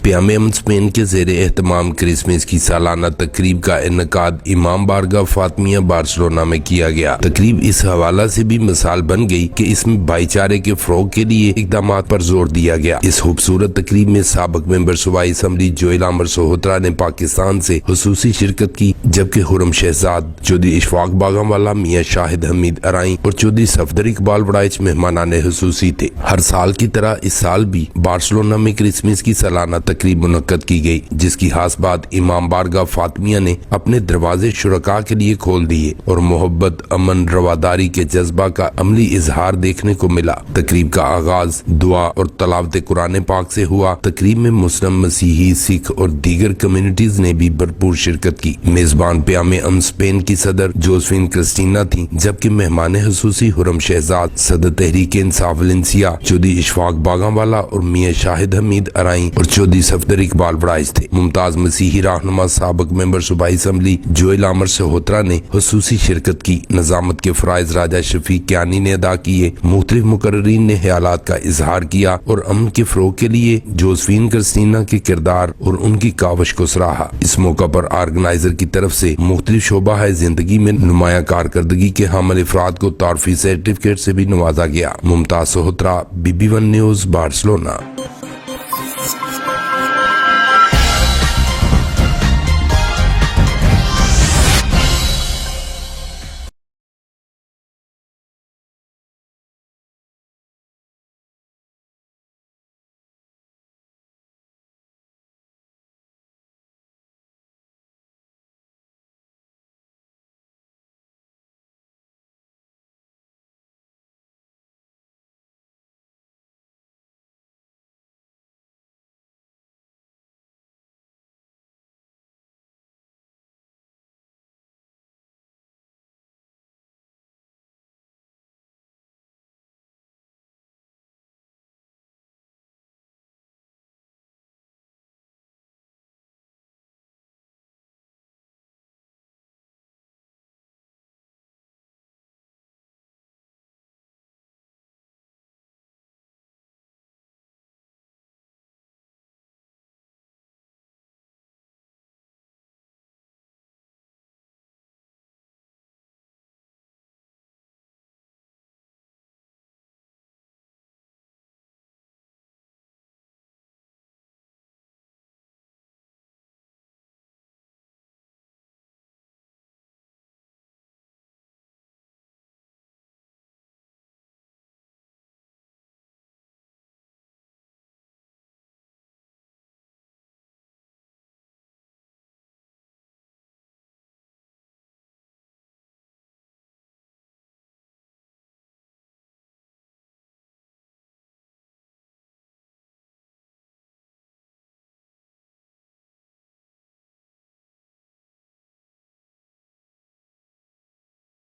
پیام امن اسپین کے زیر اہتمام کرسمس کی سالانہ تقریب کا انعقاد امام بارگاہ فاطمیہ بارسلونا میں کیا گیا۔ تقریب اس حوالہ سے بھی مثال بن گئی کہ اس میں بھائی چارے کے فروغ کے لیے اقدامات پر زور دیا گیا۔ اس خوبصورت تقریب میں سابق ممبر صوبائی اسمبلی جوئل عامر سہوترا نے پاکستان سے خصوصی شرکت کی، جبکہ خرم شہزاد، چودھری اشفاق باغم والا، میاں شاہد حمید ارائیں اور چودھری صفدر اقبال وڑائچ مہمانان خصوصی تھے۔ ہر سال کی طرح اس سال بھی بارسلونا میں کرسمس کی سالانہ تقریب منعقد کی گئی، جس کی خاص بات امام بارگاہ فاطمیہ نے اپنے دروازے شرکاء کے لیے کھول دیے اور محبت، امن، رواداری کے جذبہ کا عملی اظہار دیکھنے کو ملا۔ تقریب کا آغاز دعا اور تلاوت قرآن پاک سے ہوا۔ تقریب میں مسلم، مسیحی، سکھ اور دیگر کمیونٹیز نے بھی بھرپور شرکت کی۔ میزبان پیام امن اسپین کی صدر جوزفین کرسٹینا تھیں، جبکہ مہمان خصوصی خرم شہزاد، صدر تحریک انصاف ویلنسیا چودھری اشفاق باغم والا اور میاں شاہد حمید ارائیں اور چودھری صفدر اقبال وڑائچ تھے۔ ممتاز مسیحی رہنما سابق ممبر صوبائی اسمبلی جوئل عامر سہوترا نے خصوصی شرکت کی۔ نظامت کے فرائض راجہ شفیق کیانی نے ادا کیے۔ مختلف مقررین نے خیالات کا اظہار کیا اور امن کے فروغ کے لیے جوزفین کرسٹینا کے کردار اور ان کی کاوش کو سراہا۔ اس موقع پر آرگنائزر کی طرف سے مختلف شعبہ زندگی میں نمایاں کارکردگی کے حامل افراد کو تعارفی سرٹیفکیٹ سے بھی نوازا گیا۔ ممتاز سہوترا، BB1 نیوز، بارسلونا۔